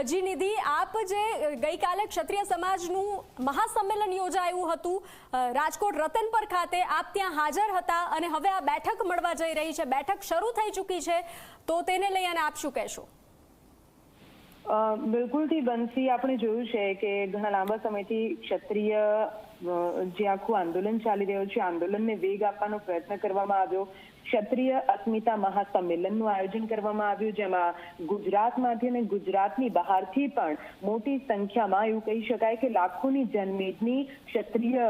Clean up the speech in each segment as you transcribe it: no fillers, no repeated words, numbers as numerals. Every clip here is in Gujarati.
જી નિધિ, આપ જે ગઈકાલે ક્ષત્રિય સમાજનું મહાસંમેલન યોજાયું હતું રાજકોટ રતનપર ખાતે, આપ ત્યાં હાજર હતા અને હવે આ બેઠક મળવા જઈ રહી છે, બેઠક શરૂ થઈ ચૂકી છે, તો તેને લઈ અને આપ શું કહેશો? બિલકુલથી બંસી, આપણે જોયું છે કે ઘણા લાંબા સમયથી ક્ષત્રિય જે આખું આંદોલન ચાલી રહ્યું છે, આંદોલનને વેગ આપવાનો પ્રયત્ન કરવામાં આવ્યો. ક્ષત્રિય અસ્મિતા મહાસંમેલનનું આયોજન કરવામાં આવ્યું, જેમાં ગુજરાતમાંથી અને ગુજરાતની બહારથી પણ મોટી સંખ્યામાં એવું કહી શકાય કે લાખોની જનમેદની ક્ષત્રિય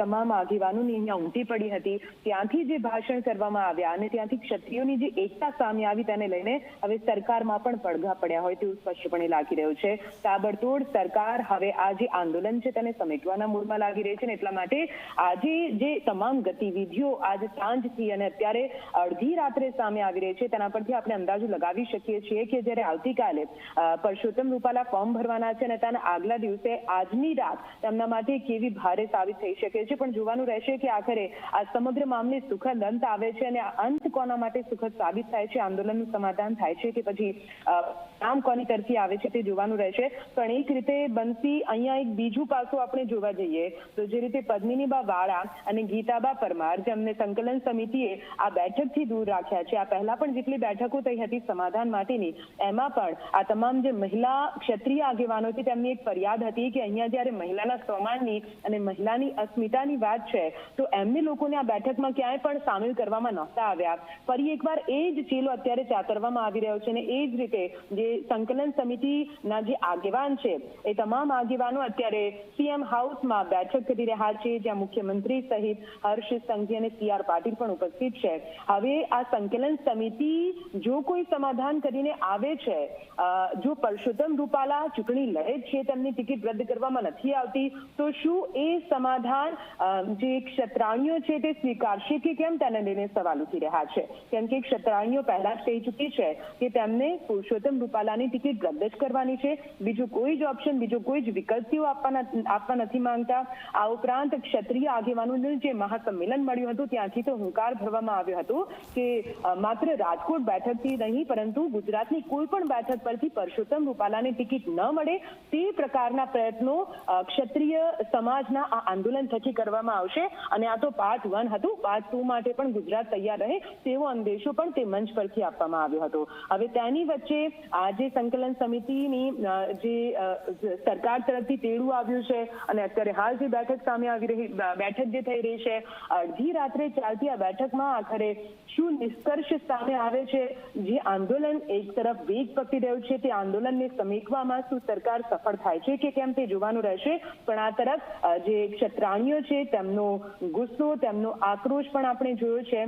તમામ આગેવાનોની અહીંયા ઉમટી પડી હતી. ત્યાંથી જે ભાષણ કરવામાં આવ્યા અને ત્યાંથી ક્ષત્રિયોની જે એકતા સામે આવી તેને લઈને હવે સરકારમાં પણ પડઘા પડ્યા હોય તેવું સ્પષ્ટપણે લાગી રહ્યું છે. તાબડતોડ સરકાર હવે આ જે આંદોલન છે તેને સમેટવાના મૂડમાં લાગી રહી છે ને એટલા માટે આજે જે તમામ ગતિવિધિઓ આજે સાંજથી અને અત્યારે અડધી રાત્રે સામે આવી રહી છે તેના પરથી આપણે અંદાજો લગાવી શકીએ છીએ કે જ્યારે આવતીકાલે પરસોત્તમ રૂપાલા ફોર્મ ભરવાના છે અને તેના આગલા દિવસે આજની રાત તેમના માટે કેવી ભારે સાબિત થઈ શકે છે. પણ જોવાનું રહેશે કે આખરે આ સમગ્ર મામલે સુખદ અંત આવે છે અને આ અંત કોના માટે સુખદ સાબિત થાય છે, આંદોલનનું સમાધાન થાય છે કે પછી નામ કોની તરફી આવે છે તે જોવાનું રહેશે. પણ એક રીતે બંસી, અહીંયા એક બીજું પાસું આપણે જોવા જઈએ તો જે રીતે પદ્મિનીબા વાળા અને ગીતાબા પરમાર જેમને સંકલન સમિતિએ આ બેઠકથી દૂર રાખ્યા છે, આ પહેલા પણ જેટલી બેઠકો થઈ હતી સમાધાન માટેની, એમાં પણ આ તમામ જે મહિલા ક્ષત્રિય આગેવાનો છે તેમની એક ફરિયાદ હતી કે અહીંયા જ્યારે મહિલાના સ્વમાનની અને મહિલાની અસ્મિતાની વાત છે તો એમને લોકોને આ બેઠકમાં ક્યાંય પણ સામેલ કરવામાં નહોતા આવ્યા. ફરી એકવાર એ જ ચીલો અત્યારે ચાતરવામાં આવી રહ્યો છે અને એ જ રીતે જે સંકલન સમિતિના જે આગેવાન છે એ તમામ આગેવાનો અત્યારે સીએમ હાઉસમાં બેઠક કરી રહ્યા છે, જ્યાં મુખ્યમંત્રી સહિત હર્ષ સંઘવી અને CR પાટીલ પણ ઉપસ્થિત છે. હવે આ સંકલન સમિતિ જો કોઈ સમાધાન કરીને આવે છે, જો પરસોત્તમ રૂપાલા ચૂંટણી લડે છે, તેમની ટિકિટ રદ કરવામાં નથી આવતી, તો શું એ સમાધાન જે ક્ષત્રાણીઓ છે તે સ્વીકારશે કે કેમ તેને લઈને સવાલ ઉઠી રહ્યા છે. કેમ કે ક્ષત્રાણીઓ પહેલા જ કહી ચૂકી છે કે તેમને પુરુષોત્તમ રૂપાલાની ટિકિટ રદ જ કરવાની છે, બીજું કોઈ જ ઓપ્શન, બીજો કોઈ જ વિકલ્પ તેઓ આપવા નથી માંગતા. આ ઉપરાંત ક્ષત્રિય આગેવાનોનું જે મહાસંમેલન મળ્યું હતું ત્યાંથી તો હુંકાર ભરવામાં આવ્યો હતો કે માત્ર રાજકોટ બેઠકથી નહીં પરંતુ ગુજરાતની કોઈ પણ બેઠક પરથી પરસોત્તમ રૂપાલાને ટિકિટ ન મળે તે પ્રકારના પ્રયત્નો ક્ષત્રિય સમાજના આ આંદોલન થકી કરવામાં આવશે. અને આ તો પાર્ટ 1 હતું. પાર્ટ 2 માટે પણ ગુજરાત તૈયાર રહે તેવો અંદેશો પણ તે મંચ પરથી આપવામાં આવ્યો હતો. હવે તેની વચ્ચે આજે સંકલન સમિતિની જે સરકાર તરફથી તેડું આવ્યું છે અને અત્યારે હાલ જે બેઠક સામે આવી રહી, બેઠક જે થઈ રહી છે, અડધી રાત્રે ચાલતી આ બેઠકમાં આખરે શું નિષ્કર્ષ સામે આવે છે? જે આંદોલન એક તરફ વેગ પકડી રહ્યું છે તે આંદોલનને સમેટવામાં શું સરકાર સફળ થાય છે કે કેમ તે જોવાનું રહેશે. પણ આ તરફ જે ક્ષત્રાણીઓ છે તેમનો ગુસ્સો, તેમનો આક્રોશ પણ આપણે જોયો છે.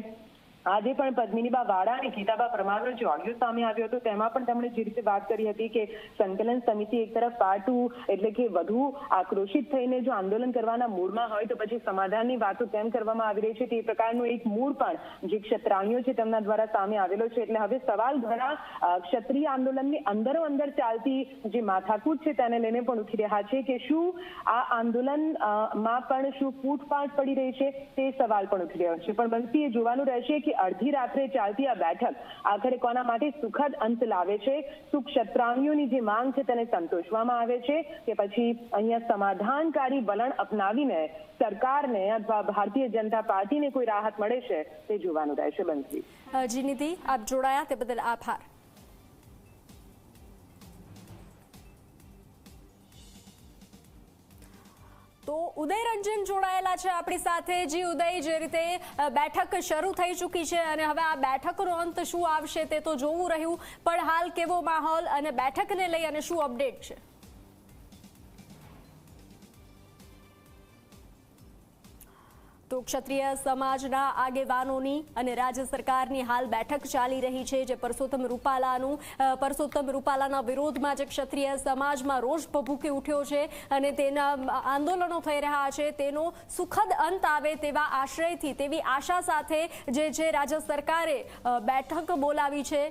આજે પણ પદ્મિનીબા વાળા અને ગીતાબા પરમારનો જે ઓડિયો સામે આવ્યો હતો તેમાં પણ તેમણે જે રીતે વાત કરી હતી કે સંકલન સમિતિ એક તરફ પાર્ટ 2 એટલે કે વધુ આક્રોશિત થઈને જો આંદોલન કરવાના મૂડમાં હોય તો પછી સમાધાનની વાતો કેમ કરવામાં આવી રહી છે તે પ્રકારનો એક મૂડ પણ જે ક્ષત્રાણીઓ છે તેમના દ્વારા સામે આવેલો છે. એટલે હવે સવાલ ઘણા ક્ષત્રિય આંદોલનની અંદરો અંદર ચાલતી જે માથાકૂટ છે તેને લઈને પણ ઉઠી રહ્યા છે કે શું આ આંદોલનમાં પણ શું ફૂટફાટ પડી રહી છે તે સવાલ પણ ઉઠી રહ્યો છે. પણ બંસી એ જોવાનું રહેશે કે અડધી રાત્રે ચાલતી આ બેઠક આખરે કોના માટે સુખદ અંત લાવે છે. શું ક્ષત્રાણીઓની જે માંગ છે તેને સંતોષવામાં આવે છે કે પછી અહીંયા સમાધાનકારી વલણ અપનાવીને સરકારને અથવા ભારતીય જનતા પાર્ટીને કોઈ રાહત મળે છે તે જોવાનું રહેશે. બંસી જી નિધિ, આપ જોડાયા તે બદલ આભાર. તો ઉદય રંજન જોડાયેલા છે આપણી સાથે. જી ઉદય, જે રીતે બેઠક શરૂ થઈ ચૂકી છે અને હવે આ બેઠકનો અંત શું આવશે તે તો જોવું રહ્યું, પણ હાલ કેવો માહોલ અને બેઠકને લઈ અને શું અપડેટ છે? તો ક્ષત્રિય સમાજના આગેવાનોની અને રાજ્ય સરકારની હાલ બેઠક ચાલી રહી છે, જે પરસોત્તમ રૂપાલાના વિરોધમાં જે ક્ષત્રિય સમાજમાં રોષ ભભૂકી ઉઠ્યો છે અને તેના આંદોલનો થઈ રહ્યા છે તેનો સુખદ અંત આવે તેવા આશ્રયથી, તેવી આશા સાથે જે રાજ્ય સરકારે બેઠક બોલાવી છે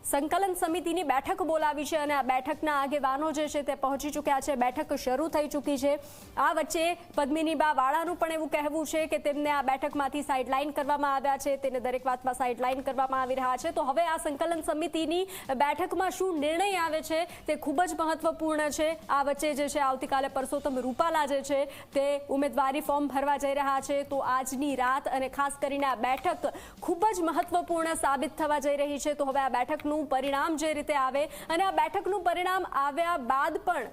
સંકલન સમિતિની બેઠક બોલાવી છે અને આ બેઠકના આગેવાનો જે છે તે પહોંચી ચૂક્યા છે. બેઠક શરૂ થઈ ચૂકી છે. આ વચ્ચે પદ્મિનીબા વાળાનું પણ એવું કહેવું છે કે તેમને આ બેઠકમાંથી સાઇડલાઇન કરવામાં આવ્યા છે, તેને દરેક વાતમાં સાઇડલાઇન કરવામાં આવી રહ્યા છે. તો હવે આ સંકલન સમિતિની બેઠકમાં શું નિર્ણય આવે છે તે ખૂબ જ મહત્વપૂર્ણ છે. આ વચ્ચે જે છે આવતીકાલે પરસોત્તમ રૂપાલા જે છે તે ઉમેદવારી ફોર્મ ભરવા જઈ રહ્યા છે. તો આજની રાત અને ખાસ કરીને આ બેઠક ખૂબ જ મહત્વપૂર્ણ સાબિત થવા જઈ રહી છે. તો હવે આ બેઠકનું પરિણામ જે રીતે આવે અને આ બેઠકનું પરિણામ આવ્યા બાદ પણ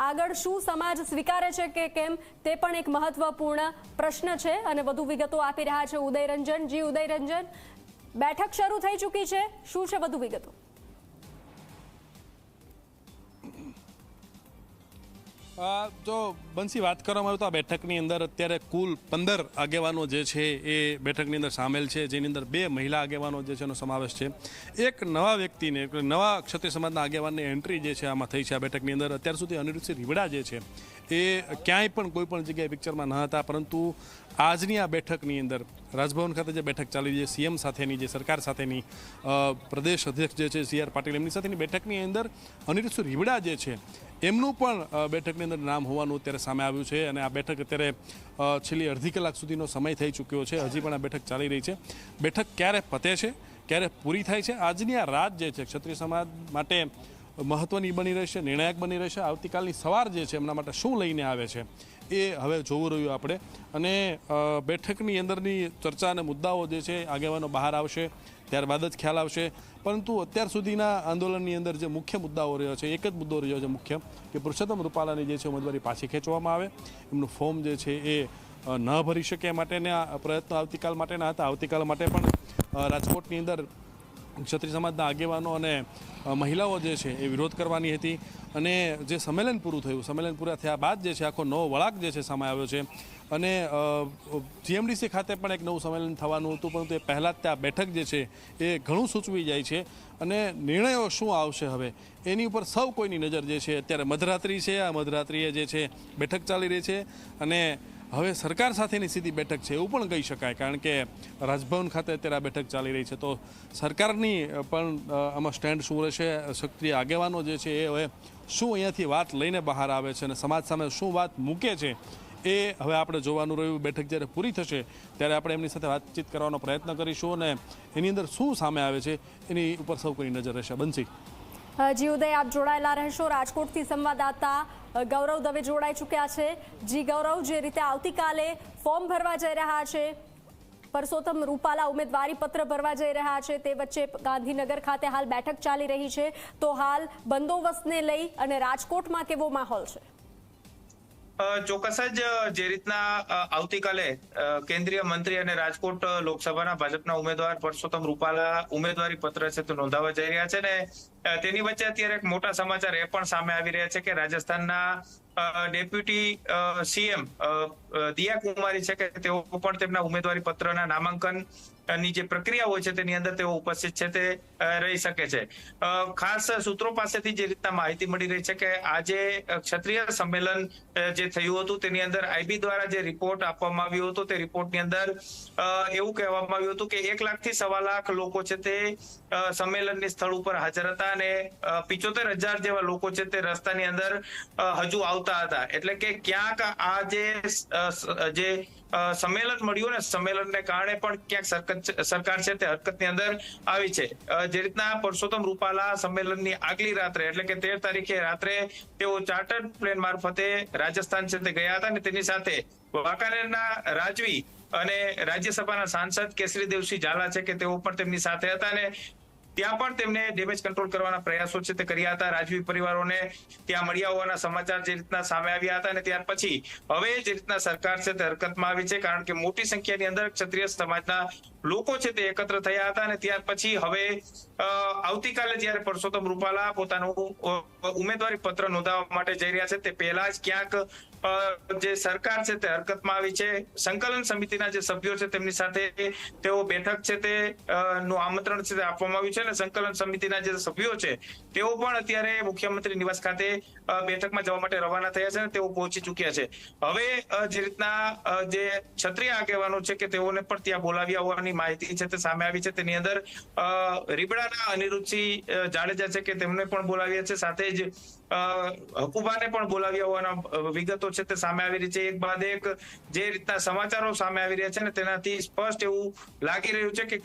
આગળ શું સમાજ સ્વીકારે છે કે કેમ તે પણ એક મહત્વપૂર્ણ પ્રશ્ન છે. અને વધુ વિગતો આપી રહ્યા છે ઉદયરંજન. જી ઉદયરંજન, બેઠક શરૂ થઈ ચૂકી છે, શું છે વધુ વિગતો? જો બંસી વાત કરવામાં આવે તો આ બેઠકની અંદર અત્યારે કુલ 15 આગેવાનો જે છે એ બેઠકની અંદર સામેલ છે, જેની અંદર 2 મહિલા આગેવાનો જે છે એનો સમાવેશ છે. એક નવા વ્યક્તિને, નવા ક્ષત્રિય સમાજના આગેવાનની એન્ટ્રી જે છે આમાં થઈ છે આ બેઠકની અંદર. અત્યાર સુધી અનિરુદ્ધસિંહ રીવડા જે છે એ ક્યાંય પણ કોઈ પણ જગ્યાએ પિક્ચરમાં ન હતા, પરંતુ આજની આ બેઠકની અંદર રાજભવન ખાતે જે બેઠક ચાલી રહી છે સીએમ સાથેની, જે સરકાર સાથેની, પ્રદેશ અધ્યક્ષ જે છે CR પાટીલ એમની સાથેની બેઠકની અંદર અનિરુદ્ધસિંહ રીવડા જે છે એમનું પણ બેઠકની અંદર નામ હોવાનું અત્યારે સામે આવ્યું છે. અને આ બેઠક અત્યારે છેલ્લી અડધી કલાક સુધીનો સમય થઈ ચૂક્યો છે. હજી પણ આ બેઠક ચાલી રહી છે. બેઠક ક્યારે પતે છે, ક્યારે પૂરી થાય છે, આજની આ રાત જે છે ક્ષત્રિય સમાજ માટે મહત્વની બની રહેશે, નિર્ણાયક બની રહેશે. આવતીકાલની સવાર જે છે એમના માટે શું લઈને આવે છે એ હવે જોવું રહ્યું આપણે. અને બેઠકની અંદરની ચર્ચા અને મુદ્દાઓ જે છે આગેવાનો બહાર આવશે ત્યારબાદ જ ખ્યાલ આવશે. પરંતુ અત્યાર સુધીના આંદોલનની અંદર જે મુખ્ય મુદ્દાઓ રહ્યો છે, એક જ મુદ્દો રહ્યો છે મુખ્ય, કે પુરુષોત્તમ રૂપાલાની જે છે ઉમેદવારી પાછી ખેંચવામાં આવે, એમનું ફોર્મ જે છે એ ન ભરી શકે માટેના પ્રયત્નો આવતીકાલ માટેના હતા. આવતીકાલ માટે પણ રાજકોટની અંદર ક્ષત્રિય સમાજના આગેવાનો અને મહિલાઓ જે છે એ વિરોધ કરવાની હતી. અને જે સંમેલન પૂરું થયું, સંમેલન પૂરા થયા બાદ જે છે આખો નવો વળાંક જે છે સામે આવ્યો છે. અને GMDC ખાતે પણ એક નવું સંમેલન થવાનું હતું, પરંતુ એ પહેલાં જ ત્યાં બેઠક જે છે એ ઘણું સૂચવી જાય છે. અને નિર્ણયો શું આવશે હવે એની ઉપર સૌ કોઈની નજર જે છે અત્યારે મધરાત્રિ છે. આ મધરાત્રિએ જે છે બેઠક ચાલી રહી છે અને હવે સરકાર સાથેની સીધી બેઠક છે એવું પણ કહી શકાય, કારણ કે રાજભવન ખાતે અત્યારે આ બેઠક ચાલી રહી છે. તો સરકારની પણ આમાં સ્ટેન્ડ શું રહેશે, ક્ષત્રિય આગેવાનો જે છે એ હવે શું અહીંયાથી વાત લઈને બહાર આવે છે અને સમાજ સામે શું વાત મૂકે છે એ હવે આપણે જોવાનું રહ્યું. બેઠક જ્યારે પૂરી થશે ત્યારે આપણે એમની સાથે વાતચીત કરવાનો પ્રયત્ન કરીશું અને એની અંદર શું સામે આવે છે એની ઉપર સૌ કોઈની નજર રહેશે. બંસી. જી ઉદય, આપ જોડાયેલા રહેશો. રાજકોટથી સંવાદદાતા ગૌરવ દવે જોડાઈ ચૂક્યા છે. જી ગૌરવ, જે રીતે આવતીકાલે ફોર્મ ભરવા જઈ રહ્યા છે પરસોત્તમ રૂપાલા, ઉમેદવારી પત્ર ભરવા જઈ રહ્યા છે, તે વચ્ચે ગાંધીનગર ખાતે હાલ બેઠક ચાલી રહી છે. તો હાલ બંદોબસ્તને લઈ અને રાજકોટમાં કેવો માહોલ છે? ચોક્કસ જ જે રીતના આવતીકાલે કેન્દ્રીય મંત્રી અને રાજકોટ લોકસભાના ભાજપના ઉમેદવાર પરસોત્તમ રૂપાલા ઉમેદવારી પત્ર છે તે નોંધાવવા જઈ રહ્યા છે ને તેની વચ્ચે અત્યારે એક મોટા સમાચાર એ પણ સામે આવી રહ્યા છે કે રાજસ્થાનના ડેપ્યુટી CM દિયા કુમારી છે કે તેઓ પણ તેમના ઉમેદવારી પત્રના નામાંકન ની જે પ્રક્રિયા હોય છે તેની અંદર તેઓ ઉપસ્થિત છે તે રહી શકે છે. ખાસ સૂત્રો પાસેથી જે રીતના માહિતી મળી રહી છે કે આજે ક્ષત્રિય સંમેલન જે થયું હતું તેની અંદર IB દ્વારા જે રિપોર્ટ આપવામાં આવ્યો હતો તે રિપોર્ટની અંદર એવું કહેવામાં આવ્યું હતું કે 1 લાખથી 1.25 લાખ લોકો છે તે સંમેલનની સ્થળ ઉપર હાજર હતા અને 75,000 જેવા લોકો છે તે રસ્તાની અંદર હજુ આવતા હતા. એટલે કે ક્યાંક આ જે સંમેલન મળ્યું ને સંમેલનને કારણે પણ ક્યાંક સરકાર છે તે હરકતની અંદર આવી છે. જે રીતના પરસોત્તમ રૂપાલા સંમેલનની આગલી રાત્રે એટલે કે 13 તારીખે રાત્રે તેઓ ચાર્ટર્ડ પ્લેન મારફતે રાજસ્થાન છે તે ગયા હતા અને તેની સાથે વાંકાનેરના રાજવી અને રાજ્યસભાના સાંસદ કેસરી દેવસિંહ ઝાલા છે કે તેઓ પણ તેમની સાથે હતા અને ત્યાં પણ તેમને ડેમેજ કંટ્રોલ કરવાના પ્રયાસો છે તે કર્યા હતા. રાજવી પરિવારોને ત્યાં મળ્યા હોવાના સમાચાર જે રીતના સામે આવ્યા હતા અને ત્યાર પછી હવે જે રીતના સરકાર છે તે હરકતમાં આવી છે, કારણ કે મોટી સંખ્યાની અંદર ક્ષત્રિય સમાજના લોકો છે તે એકત્ર થયા હતા અને ત્યાર પછી હવે આવતીકાલે જ્યારે પરસોત્તમ રૂપાલા પોતાનું ઉમેદવારી પત્ર નોંધાવવા માટે જઈ રહ્યા છે તે પહેલા જ ક્યાંક જે સરકાર છે તે હરકતમાં આવી છે. સંકલન સમિતિના જે સભ્યો છે તેમની સાથે તેઓ બેઠક છે તે નું આમંત્રણ છે તે આપવામાં આવ્યું છે અને સંકલન સમિતિના જે સભ્યો છે તેઓ પણ અત્યારે મુખ્યમંત્રી નિવાસ ખાતે બેઠકમાં જવા માટે રવાના થયા છે અને તેઓ પહોંચી ચૂક્યા છે. હવે જે રીતના જે ક્ષત્રિય આગેવાનો છે કે તેઓને પણ ત્યાં બોલાવ્યા હોવાની હોવાની માહિતી છે તે સામે આવી છે. તેની અંદર રીબડાના અનિરુદ્ધસિંહ જાડેજા છે કે તેમને પણ બોલાવ્યા છે, સાથે જ હકુબાને પણ બોલાવ્યા હોવાના વિગતો છે તે સામે આવી રહી છે. એક બાદ એક જે રીતના સમાચારો સામે આવી રહ્યા છે ને તેનાથી સ્પષ્ટ એવું લાગી રહ્યું છે કે